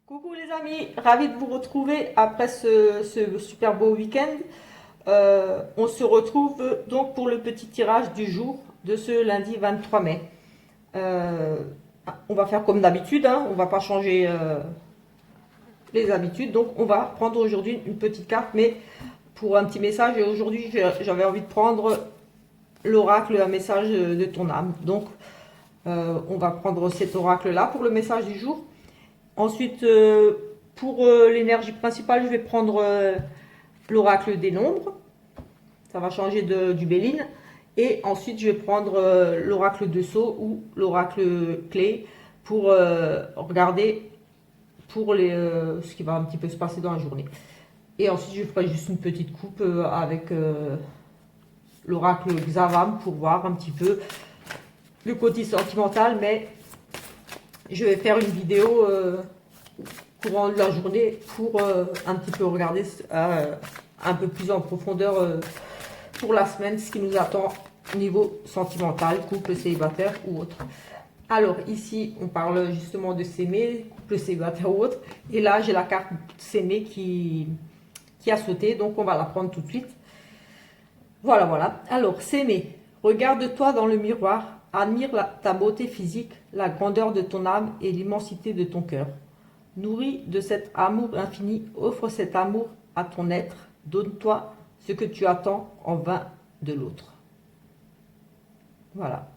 Coucou les amis, ravi de vous retrouver après ce super beau week-end. On se retrouve donc pour le petit tirage du jour de ce lundi 23 mai. Euh, on va faire comme d'habitude, hein, on va pas changer les habitudes. Donc on va prendre aujourd'hui une petite carte, mais pour un petit message. Et aujourd'hui j'avais envie de prendre l'oracle, un message de ton âme. Donc on va prendre cet oracle-là pour le message du jour. Ensuite, pour l'énergie principale, je vais prendre l'oracle des nombres. Ça va changer du Béline. Et ensuite, je vais prendre l'oracle de Sceaux ou l'oracle clé pour regarder pour ce qui va un petit peu se passer dans la journée. Et ensuite, je ferai juste une petite coupe avec l'oracle Xavam pour voir un petit peu le côté sentimental. Mais je vais faire une vidéo courant de la journée pour un petit peu regarder un peu plus en profondeur pour la semaine ce qui nous attend au niveau sentimental, couple célibataire ou autre. Alors ici on parle justement de s'aimer, couple célibataire ou autre, et là j'ai la carte s'aimer qui a sauté, donc on va la prendre tout de suite. Voilà. Alors s'aimer, regarde-toi dans le miroir, admire ta beauté physique, la grandeur de ton âme et l'immensité de ton cœur. Nourri de cet amour infini, offre cet amour à ton être, donne-toi ce que tu attends en vain de l'autre. Voilà.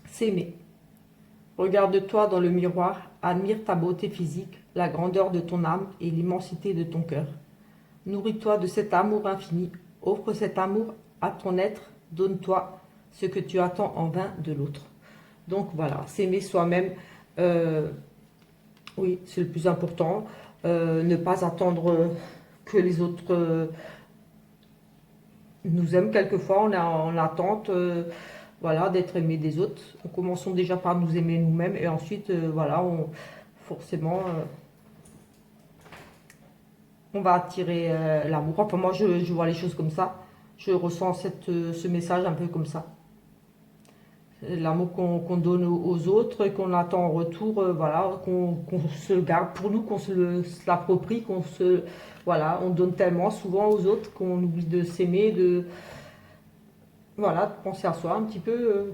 S'aimer. Regarde-toi dans le miroir, admire ta beauté physique, la grandeur de ton âme et l'immensité de ton cœur. Nourris-toi de cet amour infini, offre cet amour à ton être, donne-toi ce que tu attends en vain de l'autre. Donc voilà, s'aimer soi-même. Oui, c'est le plus important. Ne pas attendre que les autres nous aiment. Quelquefois, on est en attente voilà, d'être aimé des autres. Commençons déjà par nous aimer nous-mêmes et ensuite, voilà, forcément, on va attirer l'amour. Enfin, moi, je vois les choses comme ça. Je ressens ce message un peu comme ça. L'amour qu'on donne aux autres et qu'on attend en retour, voilà, qu'on se le garde pour nous, qu'on se l'approprie, voilà, on donne tellement souvent aux autres qu'on oublie de s'aimer, voilà, de penser à soi un petit peu.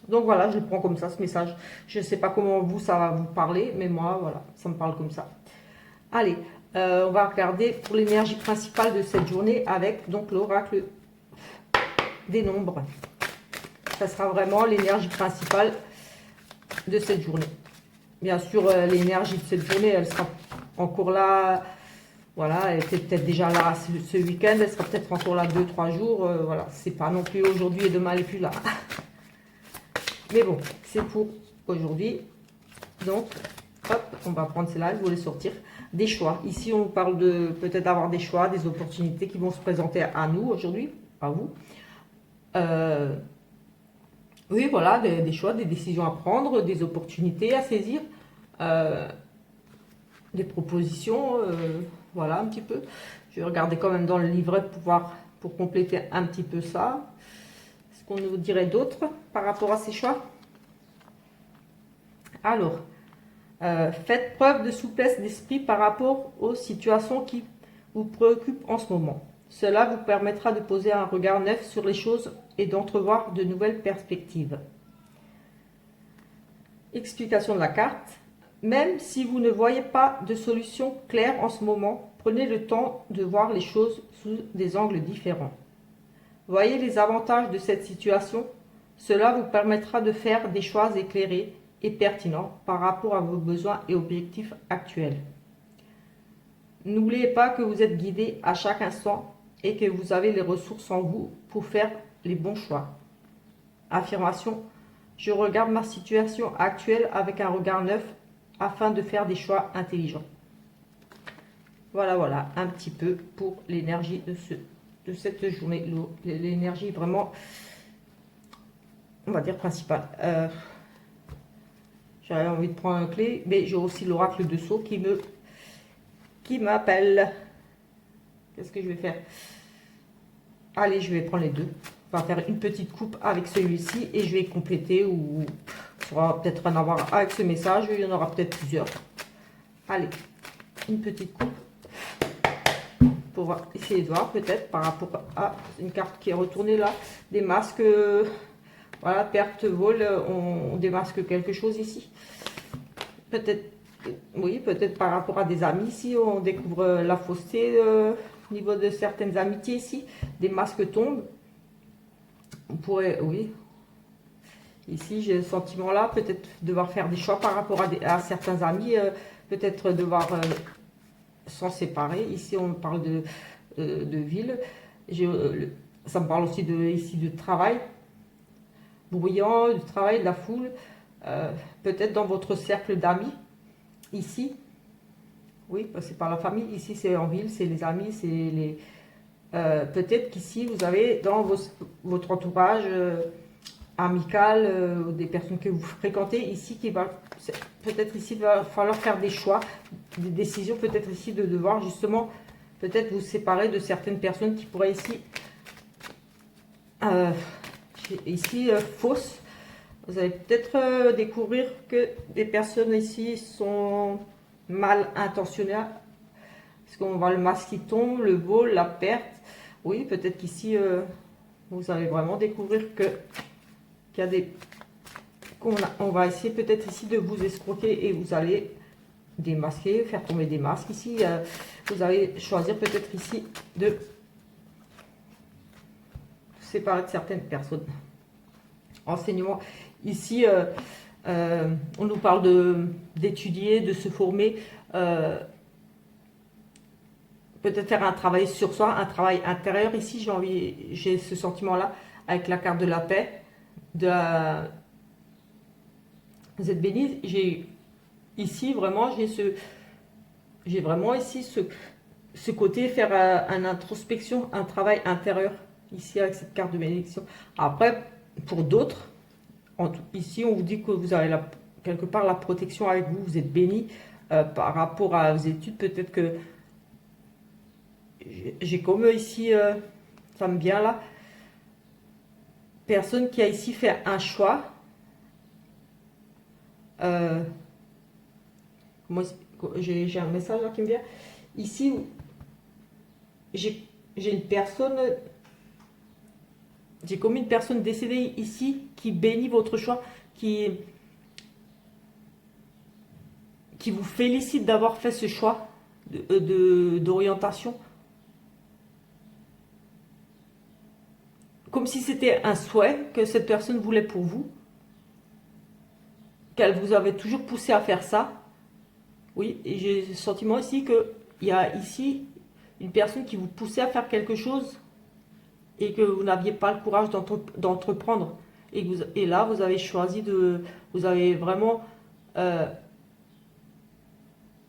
Donc voilà, je le prends comme ça, ce message. Je ne sais pas comment ça va vous parler, mais moi, voilà, ça me parle comme ça. Allez, on va regarder pour l'énergie principale de cette journée avec donc l'oracle des nombres. Ça sera vraiment l'énergie principale de cette journée. Bien sûr, l'énergie de cette journée, elle sera encore là. Voilà, elle était peut-être déjà là ce week-end. Elle sera peut-être encore là 2-3 jours. Voilà, c'est pas non plus aujourd'hui et demain elle est plus là. Mais bon, c'est pour aujourd'hui. Donc, hop, on va prendre celle-là. Je voulais sortir des choix. Ici, on parle de peut-être avoir des choix, des opportunités qui vont se présenter à nous aujourd'hui, à vous. Oui, voilà, des choix, des décisions à prendre, des opportunités à saisir, des propositions, voilà un petit peu. Je vais regarder quand même dans le livret pour compléter un petit peu ça. Ce qu'on nous dirait d'autre par rapport à ces choix. Alors, faites preuve de souplesse d'esprit par rapport aux situations qui vous préoccupent en ce moment. Cela vous permettra de poser un regard neuf sur les choses et d'entrevoir de nouvelles perspectives. Explication de la carte. Même si vous ne voyez pas de solution claire en ce moment, prenez le temps de voir les choses sous des angles différents. Voyez les avantages de cette situation. Cela vous permettra de faire des choix éclairés et pertinents par rapport à vos besoins et objectifs actuels. N'oubliez pas que vous êtes guidé à chaque instant et que vous avez les ressources en vous pour faire les bons choix. Affirmation. Je regarde ma situation actuelle avec un regard neuf afin de faire des choix intelligents. Voilà, un petit peu pour l'énergie de cette journée. L'énergie vraiment, on va dire, principale. J'avais envie de prendre un clé, mais j'ai aussi l'oracle de Sceaux qui m'appelle. Qu'est-ce que je vais faire? Allez, je vais prendre les deux. On va faire une petite coupe avec celui-ci et je vais compléter ou ça va peut-être rien à voir avec ce message. Il y en aura peut-être plusieurs. Allez, une petite coupe pour essayer de voir peut-être par rapport à une carte qui est retournée là, des masques, voilà, perte, vol, on démasque quelque chose ici. Peut-être, oui, peut-être par rapport à des amis ici, on découvre la fausseté au niveau de certaines amitiés ici, des masques tombent. On pourrait, oui, ici j'ai le sentiment là, peut-être devoir faire des choix par rapport à certains amis, peut-être devoir s'en séparer. Ici on parle de ville, ça me parle aussi ici de travail, bruyant, du travail, de la foule, peut-être dans votre cercle d'amis, ici, oui, c'est par la famille, ici c'est en ville, c'est les amis, c'est les... peut-être qu'ici vous avez dans votre entourage amical, des personnes que vous fréquentez ici, peut-être ici il va falloir faire des choix, des décisions, peut-être ici de devoir justement peut-être vous séparer de certaines personnes qui pourraient ici fausses. Vous allez peut-être découvrir que des personnes ici sont mal intentionnées, parce qu'on voit le masque qui tombe, le vol, la perte. Oui, peut-être qu'ici vous allez vraiment découvrir qu'il y a des... on va essayer peut-être ici de vous escroquer et vous allez démasquer, faire tomber des masques. Ici, vous allez choisir peut-être ici de séparer de certaines personnes. Enseignement. Ici, on nous parle d'étudier, de se former, peut-être faire un travail sur soi, un travail intérieur. Ici, j'ai ce sentiment-là avec la carte de la paix. Vous êtes bénis. Ici, vraiment, j'ai vraiment ici ce côté faire une introspection, un travail intérieur, ici avec cette carte de bénédiction. Après, pour d'autres, ici, on vous dit que vous avez quelque part la protection avec vous, vous êtes béni par rapport à vos études. Peut-être que j'ai comme ici, ça me vient là, personne qui a ici fait un choix. J'ai un message là qui me vient. Ici, j'ai une personne, j'ai comme une personne décédée ici qui bénit votre choix, qui vous félicite d'avoir fait ce choix d'orientation. Comme si c'était un souhait que cette personne voulait pour vous, qu'elle vous avait toujours poussé à faire ça. Oui, et j'ai le sentiment ici qu'il y a ici une personne qui vous poussait à faire quelque chose et que vous n'aviez pas le courage d'entreprendre. Et là, vous avez choisi vous avez vraiment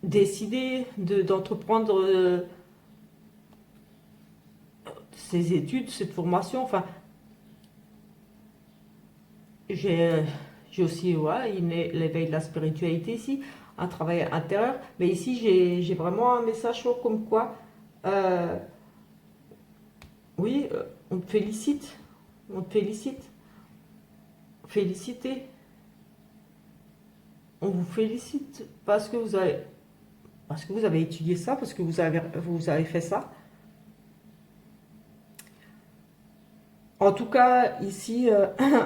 décidé d'entreprendre ces études, cette formation. Enfin, j'ai aussi l'éveil de la spiritualité ici, un travail intérieur. Mais ici, j'ai vraiment un message chaud comme quoi, oui, on te félicite. On te félicite. Féliciter. On vous félicite parce que vous avez étudié ça, parce que vous avez fait ça. En tout cas, ici,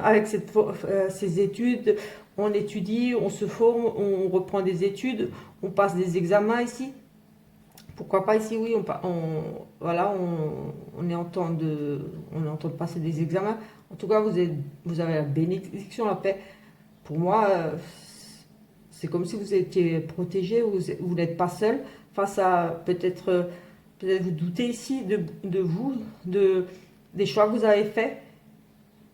avec ces études, on étudie, on se forme, on reprend des études, on passe des examens ici. Pourquoi pas ici, oui, voilà, on est en temps de passer des examens. En tout cas, vous avez la bénédiction, la paix. Pour moi, c'est comme si vous étiez protégé, vous n'êtes pas seul face à peut-être vous doutez ici de vous, des choix que vous avez faits.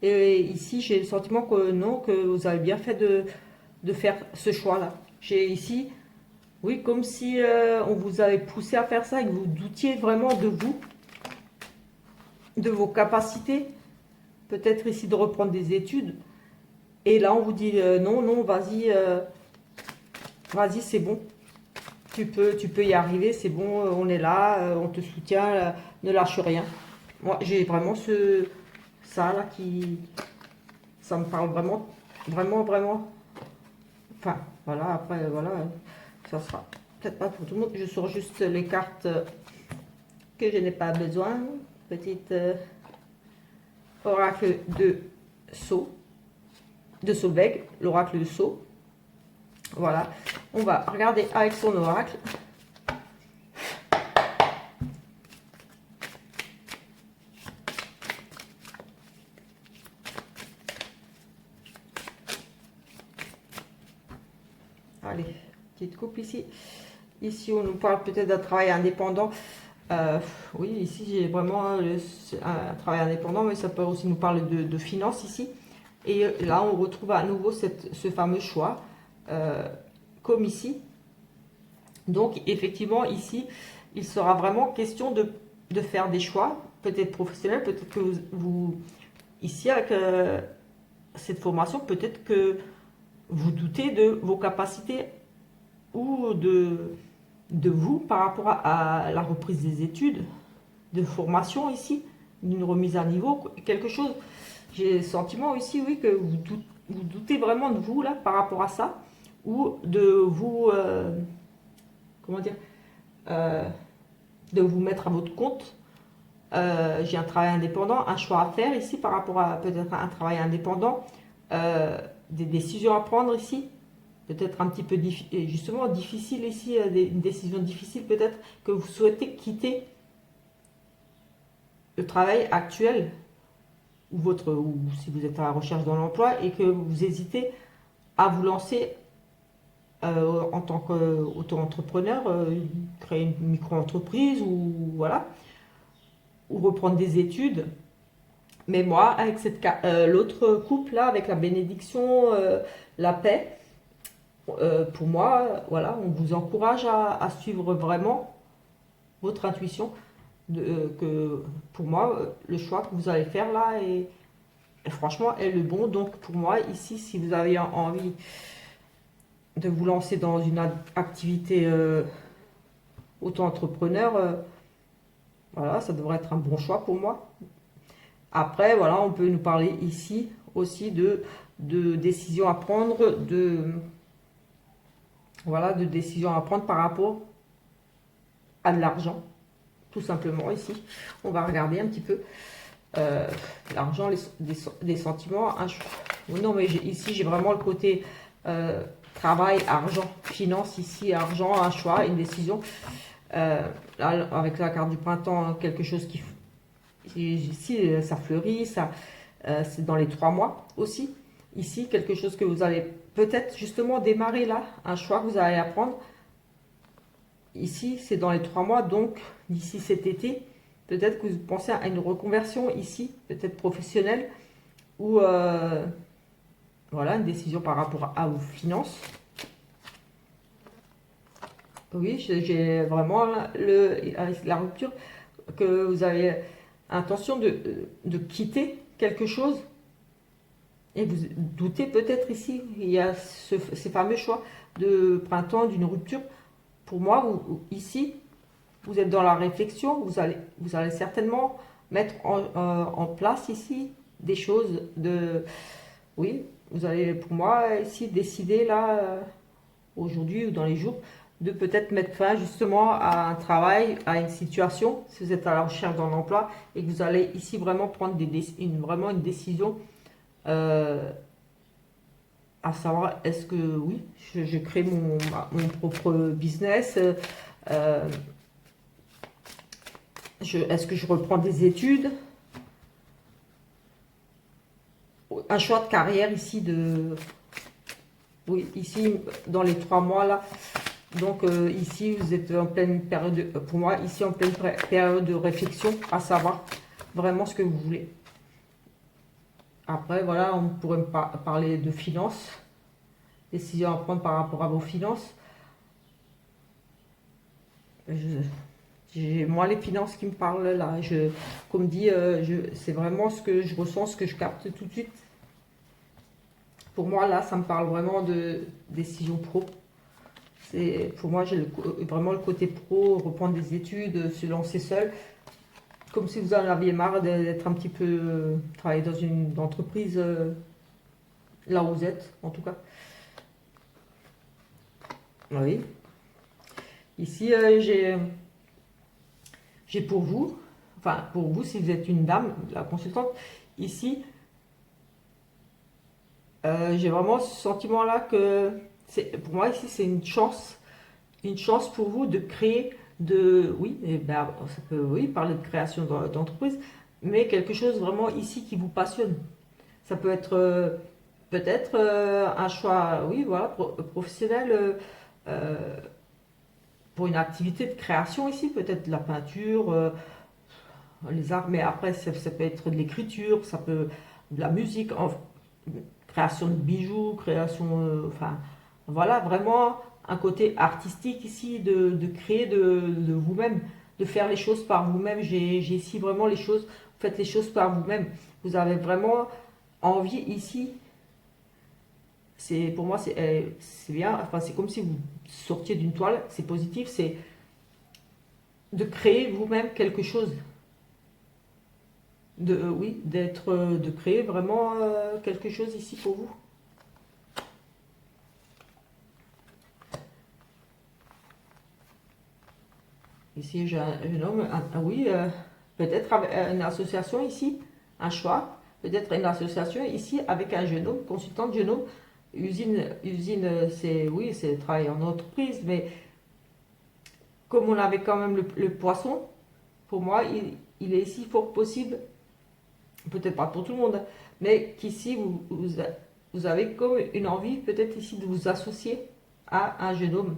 Et ici, j'ai le sentiment que non, que vous avez bien fait de faire ce choix-là. J'ai ici, oui, comme si on vous avait poussé à faire ça et que vous doutiez vraiment de vous, de vos capacités. Peut-être ici de reprendre des études. Et là, on vous dit non, non, vas-y, vas-y, c'est bon. Tu peux y arriver, c'est bon, on est là, on te soutient, ne lâche rien. Moi, j'ai vraiment ça là ça me parle vraiment, vraiment, vraiment. Enfin, voilà, après, voilà, ça sera. peut-être pas pour tout le monde. Je sors juste les cartes que je n'ai pas besoin. Petite oracle de Sceau, de Solveig, l'oracle de Sceau. Voilà, on va regarder avec son oracle. Allez, petite coupe ici. Ici, on nous parle peut-être d'un travail indépendant. Oui, ici, j'ai vraiment un travail indépendant, mais ça peut aussi nous parler de finances ici. Et là, on retrouve à nouveau ce fameux choix, comme ici. Donc, effectivement, ici, il sera vraiment question de faire des choix, peut-être professionnels, peut-être que vous ici, avec cette formation, peut-être que vous doutez de vos capacités ou de vous par rapport à la reprise des études, de formation ici, d'une remise à niveau, quelque chose. J'ai le sentiment ici, oui, que vous doutez vraiment de vous, là, par rapport à ça, ou de vous, comment dire, euh, de vous mettre à votre compte. J'ai un travail indépendant, un choix à faire ici par rapport à peut-être un travail indépendant, des décisions à prendre ici, peut-être un petit peu justement difficile ici, une décision difficile peut-être que vous souhaitez quitter le travail actuel ou si vous êtes à la recherche d'un emploi et que vous hésitez à vous lancer en tant qu'auto-entrepreneur, créer une micro-entreprise ou voilà, ou reprendre des études. Mais moi, avec l'autre couple là, avec la bénédiction, la paix, pour moi, voilà, on vous encourage à suivre vraiment votre intuition. Que pour moi, le choix que vous allez faire là est franchement est le bon. Donc pour moi, ici, si vous avez envie de vous lancer dans une activité auto-entrepreneur, voilà, ça devrait être un bon choix pour moi. Après, voilà, on peut nous parler ici aussi de décisions à prendre, voilà, de décisions à prendre par rapport à de l'argent, tout simplement ici. On va regarder un petit peu l'argent, les sentiments. Non, mais ici, j'ai vraiment le côté travail, argent, finance, ici, argent, un choix, une décision. Là, avec la carte du printemps, quelque chose ici, ça fleurit, c'est dans les 3 mois aussi. Ici, quelque chose que vous allez peut-être justement démarrer là, un choix que vous allez apprendre. Ici, c'est dans les 3 mois, donc d'ici cet été, peut-être que vous pensez à une reconversion ici, peut-être professionnelle, ou voilà, une décision par rapport à vos finances. Oui, j'ai vraiment la rupture, que vous avez intention de quitter quelque chose. Et vous doutez peut-être ici, il y a ces fameux choix de printemps, d'une rupture. Pour moi, ici, vous êtes dans la réflexion, vous allez certainement mettre en place ici des choses oui, vous allez, pour moi, ici, décider là, aujourd'hui ou dans les jours, de peut-être mettre fin justement à un travail, à une situation, si vous êtes à la recherche d'un emploi, et que vous allez ici vraiment prendre vraiment une décision à savoir, est-ce que oui, je crée mon propre business, est-ce que je reprends des études, un choix de carrière ici oui, ici dans les 3 mois là. Donc ici vous êtes en pleine période, pour moi ici en pleine période de réflexion, à savoir vraiment ce que vous voulez. Après voilà, on pourrait parler de finances, décision à prendre par rapport à vos finances. J'ai moi les finances qui me parlent là. Comme dit, c'est vraiment ce que je ressens, ce que je capte tout de suite. Pour moi là, ça me parle vraiment de décision pro. Pour moi, j'ai vraiment le côté pro, reprendre des études, se lancer seul. Comme si vous en aviez marre d'être un petit peu, travailler dans une entreprise, là où vous êtes, en tout cas. Oui. Ici, j'ai pour vous, enfin pour vous si vous êtes une dame, la consultante, ici, j'ai vraiment ce sentiment-là que, pour moi ici, c'est une chance pour vous de créer, oui, et ben, ça peut, oui, parler de création d'entreprise, mais quelque chose vraiment ici qui vous passionne. Ça peut être peut-être un choix, oui, voilà, professionnel euh, pour une activité de création ici, peut-être de la peinture, les arts, mais après ça peut être de l'écriture, ça peut de la musique, création de bijoux, création, enfin voilà, vraiment un côté artistique ici, de créer de vous-même, de faire les choses par vous-même. J'ai ici vraiment les choses, vous faites les choses par vous-même. Vous avez vraiment envie ici, pour moi c'est bien, enfin c'est comme si vous sortiez d'une toile, c'est positif, c'est de créer vous-même quelque chose. Oui, de créer vraiment quelque chose ici pour vous. Ici, j'ai un homme, oui, peut-être avec une association ici, un choix, peut-être une association ici avec un jeune homme, consultant de jeune homme, usine, c'est, oui, c'est travail en entreprise, mais comme on avait quand même le poisson, pour moi, il est ici fort possible, peut-être pas pour tout le monde, hein, mais qu'ici, vous avez comme une envie, peut-être ici, de vous associer à un jeune homme.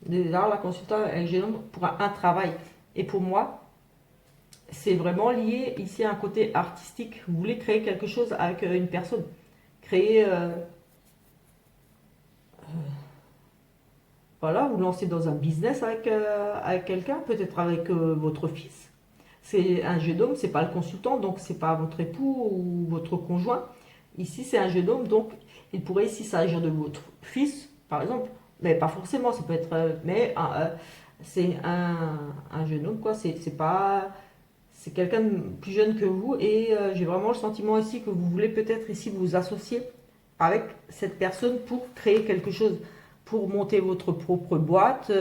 Déjà, la consultante est un jeune homme pour un travail. Et pour moi, c'est vraiment lié ici à un côté artistique. Vous voulez créer quelque chose avec une personne. Créer, voilà, vous lancez dans un business avec quelqu'un, peut-être avec votre fils. C'est un jeune homme, c'est pas le consultant, donc c'est pas votre époux ou votre conjoint. Ici, c'est un jeune homme, donc il pourrait ici s'agir de votre fils, par exemple, mais pas forcément, ça peut être, mais c'est un jeune homme, quoi. C'est pas, c'est quelqu'un de plus jeune que vous, et j'ai vraiment le sentiment ici que vous voulez peut-être ici vous associer avec cette personne pour créer quelque chose, pour monter votre propre boîte,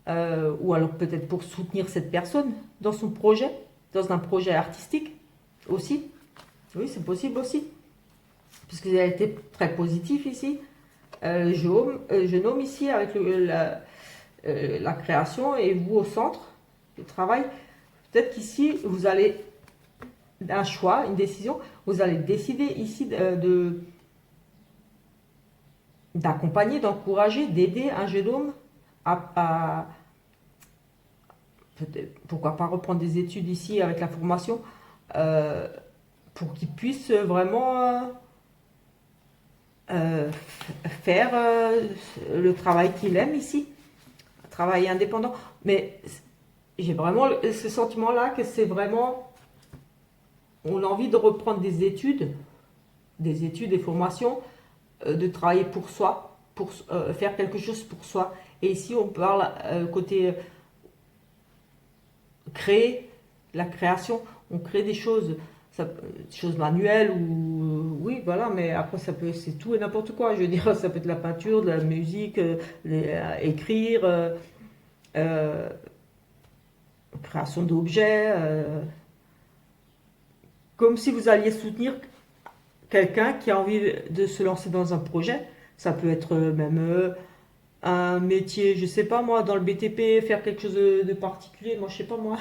ou alors peut-être pour soutenir cette personne dans son projet, dans un projet artistique aussi. Oui, c'est possible aussi, puisque vous avez été très positif ici. Jeune homme ici avec la création et vous au centre du travail. Peut-être qu'ici, vous allez, un choix, une décision, vous allez décider ici d'accompagner, d'encourager, d'aider un jeune homme à pourquoi pas reprendre des études ici avec la formation, euh, pour qu'il puisse vraiment euh, faire le travail qu'il aime ici, travail indépendant. Mais j'ai vraiment ce sentiment-là que c'est vraiment, on a envie de reprendre des études, des formations, de travailler pour soi, pour faire quelque chose pour soi. Et ici, on parle côté créer, la création, on crée des choses, des choses manuelles ou oui, voilà, mais après ça peut, c'est tout et n'importe quoi. Je veux dire, ça peut être de la peinture, de la musique, écrire, euh, création d'objets, comme si vous alliez soutenir quelqu'un qui a envie de se lancer dans un projet. Ça peut être même un métier, je sais pas moi, dans le BTP, faire quelque chose de particulier, moi je sais pas moi.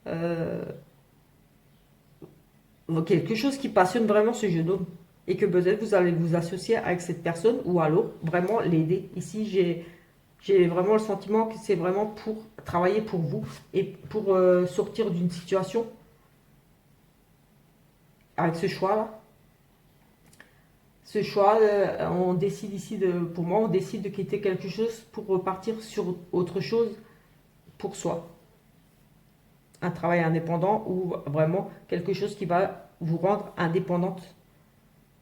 Euh, quelque chose qui passionne vraiment ce jeune homme et que peut-être vous allez vous associer avec cette personne ou alors vraiment l'aider. Ici, j'ai vraiment le sentiment que c'est vraiment pour travailler pour vous et pour sortir d'une situation avec ce choix-là. Ce choix, on décide ici pour moi, on décide de quitter quelque chose pour repartir sur autre chose pour soi. Un travail indépendant ou vraiment quelque chose qui va vous rendre indépendante.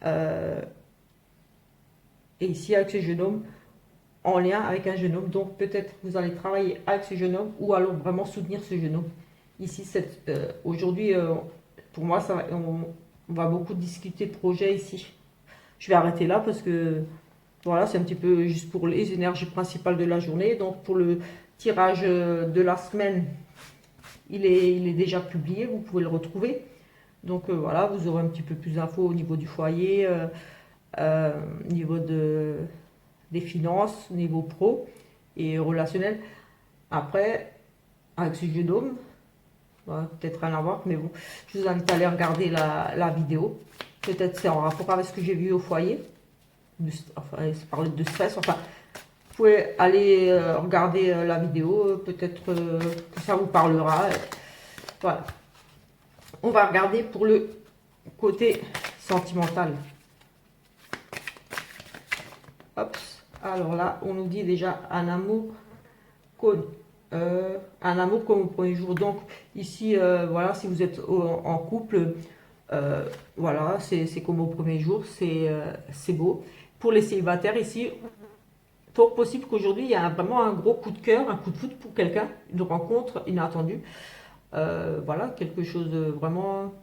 Euh, et ici, avec ce jeune homme, en lien avec un jeune homme. Donc peut-être vous allez travailler avec ce jeune homme ou alors vraiment soutenir ce jeune homme. Ici, aujourd'hui, pour moi, on va beaucoup discuter de projets ici. Je vais arrêter là parce que voilà, c'est un petit peu juste pour les énergies principales de la journée. Donc tirage de la semaine, il est déjà publié, vous pouvez le retrouver. Donc voilà, vous aurez un petit peu plus d'infos au niveau du foyer, au niveau des finances, au niveau pro et relationnel. Après, avec ce jeu d'homme, peut-être rien à voir, mais bon, je vous invite à aller regarder la vidéo. Peut-être c'est en rapport avec ce que j'ai vu au foyer. Enfin, ça parlait de stress. Enfin, vous pouvez aller regarder la vidéo. Peut-être que ça vous parlera. Voilà. On va regarder pour le côté sentimental. Hop. Alors là, on nous dit déjà un amour comme au premier jour. Donc ici, voilà, si vous êtes en couple, voilà, c'est comme au premier jour, c'est beau. Pour les célibataires ici, fort possible qu'aujourd'hui il y a vraiment un gros coup de cœur, un coup de foudre pour quelqu'un, une rencontre inattendue. Voilà, quelque chose de vraiment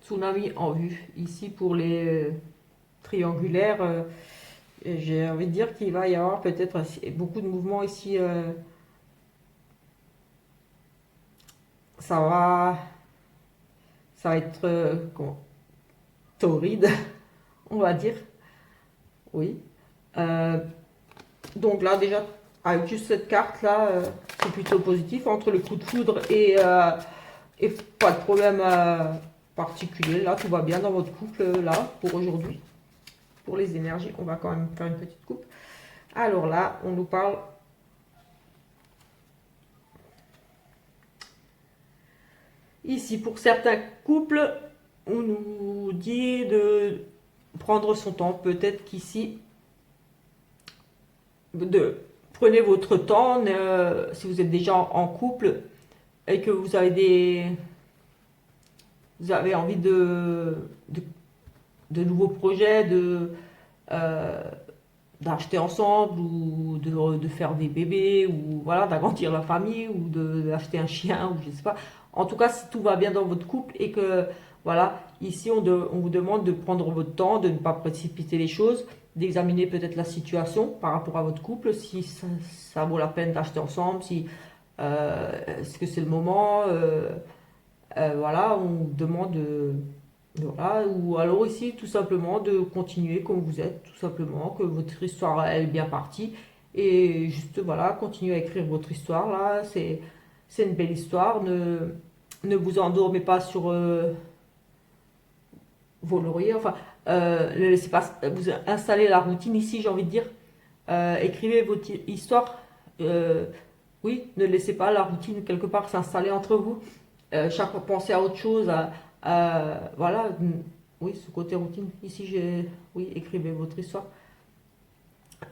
tsunami en vue. Ici pour les triangulaires, j'ai envie de dire qu'il va y avoir peut-être beaucoup de mouvements ici. Ça va, ça va être torride, on va dire. Oui. Euh, donc là déjà, avec juste cette carte là, c'est plutôt positif. Entre le coup de foudre et pas de problème particulier. Là, tout va bien dans votre couple là pour aujourd'hui. Pour les énergies, on va quand même faire une petite coupe. Alors là, on nous parle ici pour certains couples, on nous dit de prendre son temps. Peut-être qu'ici, prenez votre temps. Si vous êtes déjà en couple et que vous avez envie de nouveaux projets, euh, d'acheter ensemble ou de faire des bébés ou voilà, d'agrandir la famille ou d'acheter un chien ou je sais pas. En tout cas, si tout va bien dans votre couple et que voilà, ici on vous demande de prendre votre temps, de ne pas précipiter les choses, d'examiner peut-être la situation par rapport à votre couple, si ça vaut la peine d'acheter ensemble, si est-ce que c'est le moment, voilà, on vous demande voilà, ou alors ici tout simplement de continuer comme vous êtes, tout simplement, que votre histoire elle est bien partie et juste voilà, continuer à écrire votre histoire là, c'est une belle histoire, ne vous endormez pas sur vos lauriers, enfin, ne laissez pas vous installer la routine ici, j'ai envie de dire, écrivez votre histoire, oui, ne laissez pas la routine quelque part s'installer entre vous, chaque fois pensez à autre chose, voilà, oui, ce côté routine. Ici, oui, écrivez votre histoire.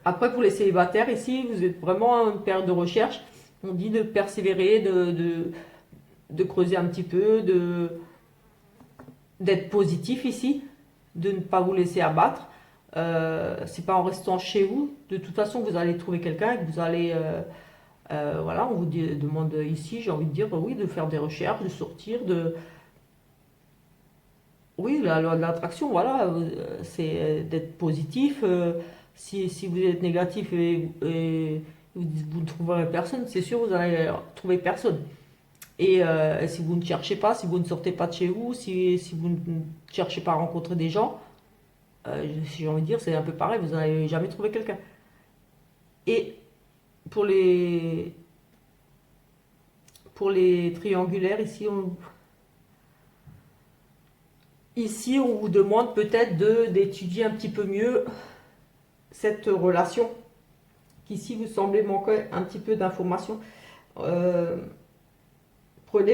Après, pour les célibataires, ici, vous êtes vraiment en période de recherche. On dit de persévérer, de creuser un petit peu, d'être positif ici, de ne pas vous laisser abattre. C'est pas en restant chez vous. De toute façon, vous allez trouver quelqu'un et que vous allez. Voilà, on vous demande ici, j'ai envie de dire, oui, de faire des recherches, de sortir, oui, la loi de l'attraction, voilà, c'est d'être positif. Si vous êtes négatif et vous ne trouverez personne, c'est sûr, vous allez trouver personne. Et si vous ne cherchez pas, si vous ne sortez pas de chez vous, si vous ne cherchez pas à rencontrer des gens, si j'ai envie de dire, c'est un peu pareil, vous n'allez jamais trouver quelqu'un. Et pour les triangulaires, ici, on vous demande peut-être d'étudier un petit peu mieux cette relation qu'ici vous semblez manquer un petit peu d'informations. Prenez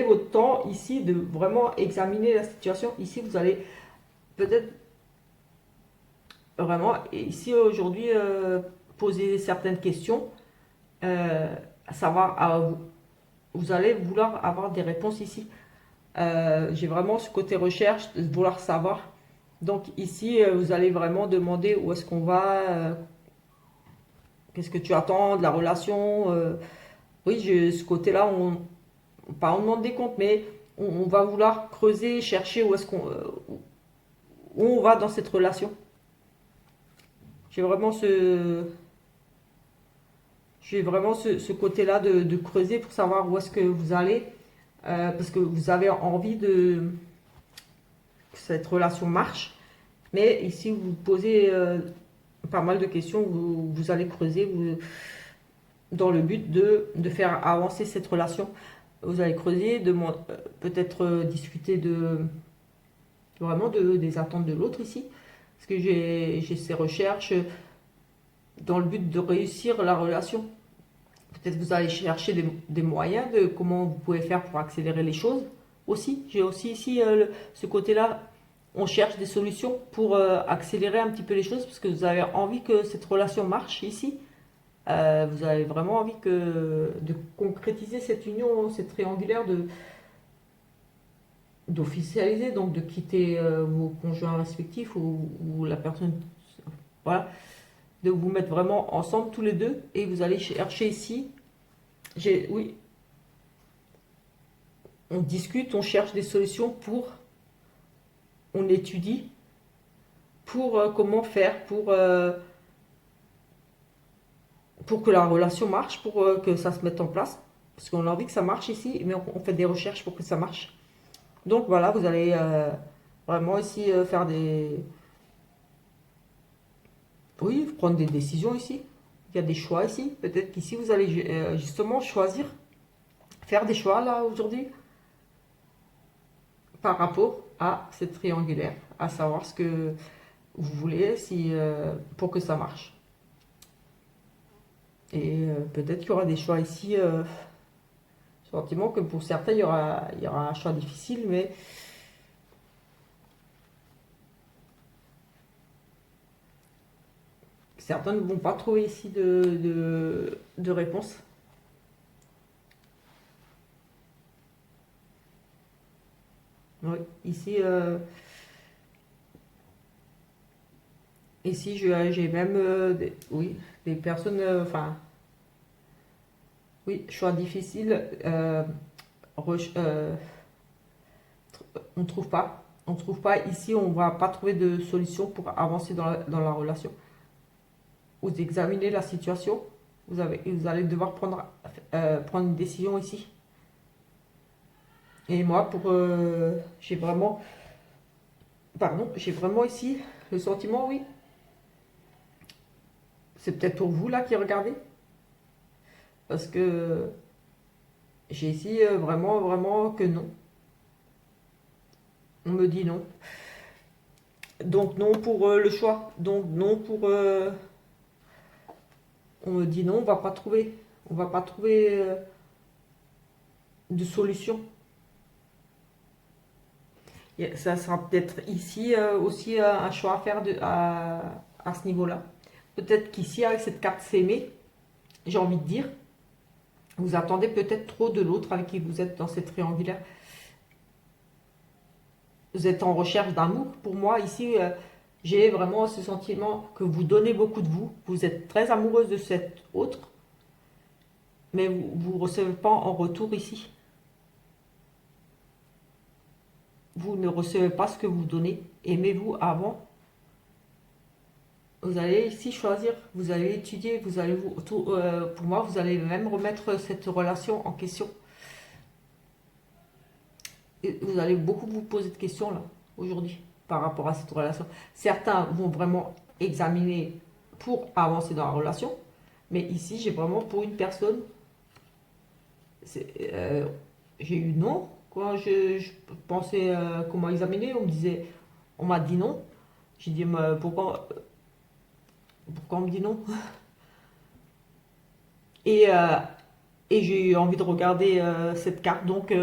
votre temps ici de vraiment examiner la situation. Ici, vous allez peut-être vraiment, ici aujourd'hui, poser certaines questions, à savoir, vous allez vouloir avoir des réponses ici. J'ai vraiment ce côté recherche, de vouloir savoir. Donc ici, vous allez vraiment demander où est-ce qu'on va, qu'est-ce que tu attends de la relation. Oui, ce côté-là, pas on demande des comptes, mais on va vouloir creuser, chercher où on va dans cette relation. J'ai vraiment j'ai vraiment ce côté-là de creuser pour savoir où est-ce que vous allez, parce que vous avez envie que cette relation marche. Mais ici, vous posez pas mal de questions, vous allez creuser dans le but de faire avancer cette relation. Vous allez creuser, peut-être discuter vraiment des attentes de l'autre ici. Parce que j'ai ces recherches dans le but de réussir la relation. Peut-être vous allez chercher des moyens de comment vous pouvez faire pour accélérer les choses aussi. J'ai aussi ici ce côté-là. On cherche des solutions pour accélérer un petit peu les choses parce que vous avez envie que cette relation marche ici. Vous avez vraiment envie de concrétiser cette union, cette triangulaire, d'officialiser, donc de quitter vos conjoints respectifs ou la personne, voilà, de vous mettre vraiment ensemble tous les deux et vous allez chercher ici, oui, on discute, on cherche des solutions on étudie pour comment faire pour que la relation marche, pour que ça se mette en place, parce qu'on a envie que ça marche ici, mais on fait des recherches pour que ça marche. Donc voilà, vous allez vraiment ici faire oui, prendre des décisions ici. Il y a des choix ici. Peut-être qu'ici, vous allez justement choisir, faire des choix là aujourd'hui par rapport à cette triangulaire, à savoir ce que vous voulez pour que ça marche. Et peut-être qu'il y aura des choix ici, sentiment que pour certains, il y aura un choix difficile, mais certains ne vont pas trouver ici de réponse. Oui, ici, j'ai même oui, des personnes, enfin, oui, choix difficile. On trouve pas. On trouve pas ici, on va pas trouver de solution pour avancer dans la relation. Vous examinez la situation, vous allez devoir prendre une décision ici. Et moi, j'ai vraiment ici le sentiment, oui. C'est peut-être pour vous là qui regardez, parce que j'ai ici vraiment, vraiment que non. On me dit non. Donc non pour le choix. Donc non pour... on me dit non, on va pas trouver. On va pas trouver de solution. Ça sera peut-être ici aussi un choix à faire à ce niveau-là. Peut-être qu'ici, avec cette carte s'aimer, j'ai envie de dire, vous attendez peut-être trop de l'autre avec qui vous êtes dans cette triangulaire. Vous êtes en recherche d'amour. Pour moi, ici, j'ai vraiment ce sentiment que vous donnez beaucoup de vous. Vous êtes très amoureuse de cet autre, mais vous ne recevez pas en retour ici. Vous ne recevez pas ce que vous donnez. Aimez-vous avant. Vous allez ici choisir, vous allez étudier, pour moi, vous allez même remettre cette relation en question. Et vous allez beaucoup vous poser de questions là, aujourd'hui, par rapport à cette relation. Certains vont vraiment examiner pour avancer dans la relation, mais ici, j'ai vraiment pour une personne, j'ai eu non. Quand je pensais comment examiner, on m'a dit non. J'ai dit, mais pourquoi on me dit non? Et, euh, et j'ai eu envie de regarder cette carte. Donc,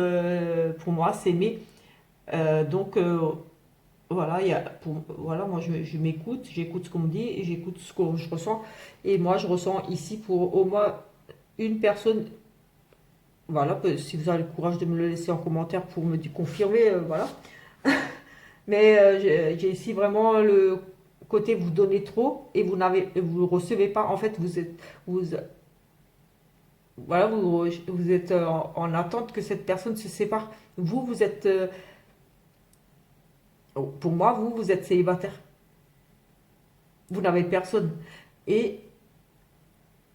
pour moi, c'est mais. Donc, voilà, voilà, moi, je m'écoute, j'écoute ce qu'on me dit, et j'écoute ce que je ressens. Et moi, je ressens ici pour au moins une personne. Voilà, si vous avez le courage de me le laisser en commentaire pour me confirmer, voilà. Mais j'ai ici vraiment le côté vous donnez trop et vous recevez pas. En fait, vous, voilà, vous êtes en attente que cette personne se sépare. Vous êtes, pour moi, vous êtes célibataire. Vous n'avez personne. Et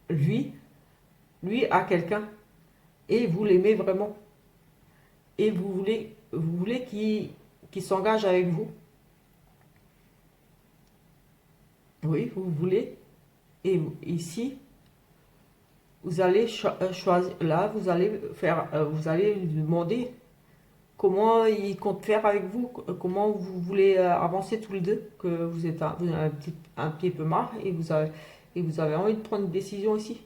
lui, lui, a quelqu'un, et vous l'aimez vraiment, et vous voulez qu'il s'engage avec vous. Oui, vous voulez. Et ici, vous allez choisir, là, vous allez faire, vous allez lui demander comment il compte faire avec vous, comment vous voulez avancer tous les deux, que vous en avez un petit peu marre et vous avez envie de prendre une décision ici.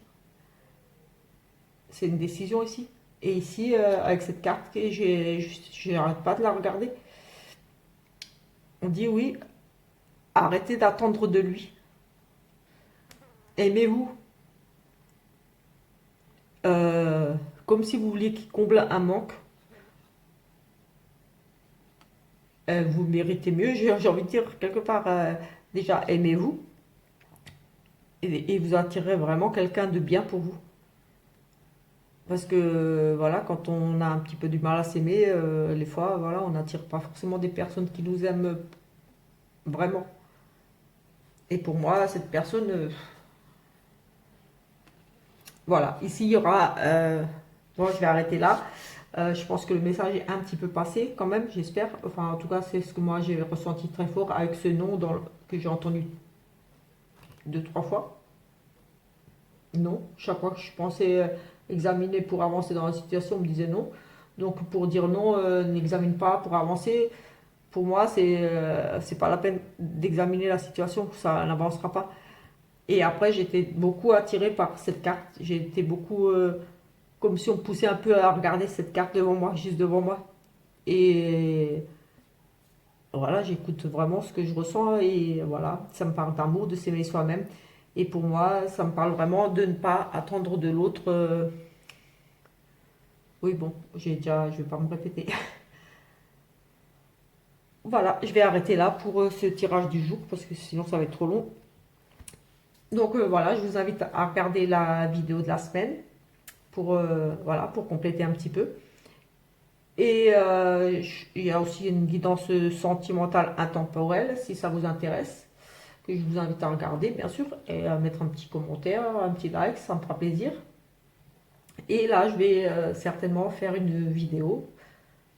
C'est une décision ici. Et ici, avec cette carte, que j'arrête pas de la regarder, on dit oui, arrêtez d'attendre de lui. Aimez-vous. Euh, Comme si vous vouliez qu'il comble un manque. Vous méritez mieux, j'ai envie de dire quelque part. Déjà, aimez-vous et vous attirez vraiment quelqu'un de bien pour vous. Parce que voilà, quand on a un petit peu du mal à s'aimer, les fois, voilà, on n'attire pas forcément des personnes qui nous aiment vraiment. Et pour moi, cette personne, voilà, ici il y aura. Bon, je vais arrêter là. Je pense que le message est un petit peu passé quand même, j'espère. Enfin, en tout cas, c'est ce que moi j'ai ressenti très fort avec ce nom que j'ai entendu deux, trois fois. Non, chaque fois que je pensais examiner pour avancer dans la situation, on me disait non. Donc pour dire non, n'examine pas pour avancer, pour moi, c'est pas la peine d'examiner la situation, ça n'avancera pas. Et après, j'étais beaucoup attirée par cette carte. J'ai été beaucoup comme si on me poussait un peu à regarder cette carte devant moi, juste devant moi. Et voilà, j'écoute vraiment ce que je ressens et voilà, ça me parle d'amour, de s'aimer soi-même. Et pour moi, ça me parle vraiment de ne pas attendre de l'autre. Oui, bon, je vais pas me répéter. Voilà, je vais arrêter là pour ce tirage du jour parce que sinon ça va être trop long. Donc voilà, je vous invite à regarder la vidéo de la semaine pour, voilà, pour compléter un petit peu. Et il y a aussi une guidance sentimentale intemporelle si ça vous intéresse, que je vous invite à regarder bien sûr et à mettre un petit commentaire, un petit like, ça me fera plaisir. Et là, je vais certainement faire une vidéo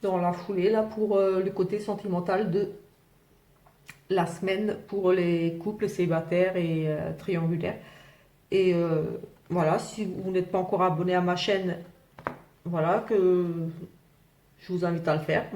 dans la foulée là pour le côté sentimental de la semaine pour les couples célibataires et triangulaires. Et voilà, si vous n'êtes pas encore abonné à ma chaîne, voilà que je vous invite à le faire.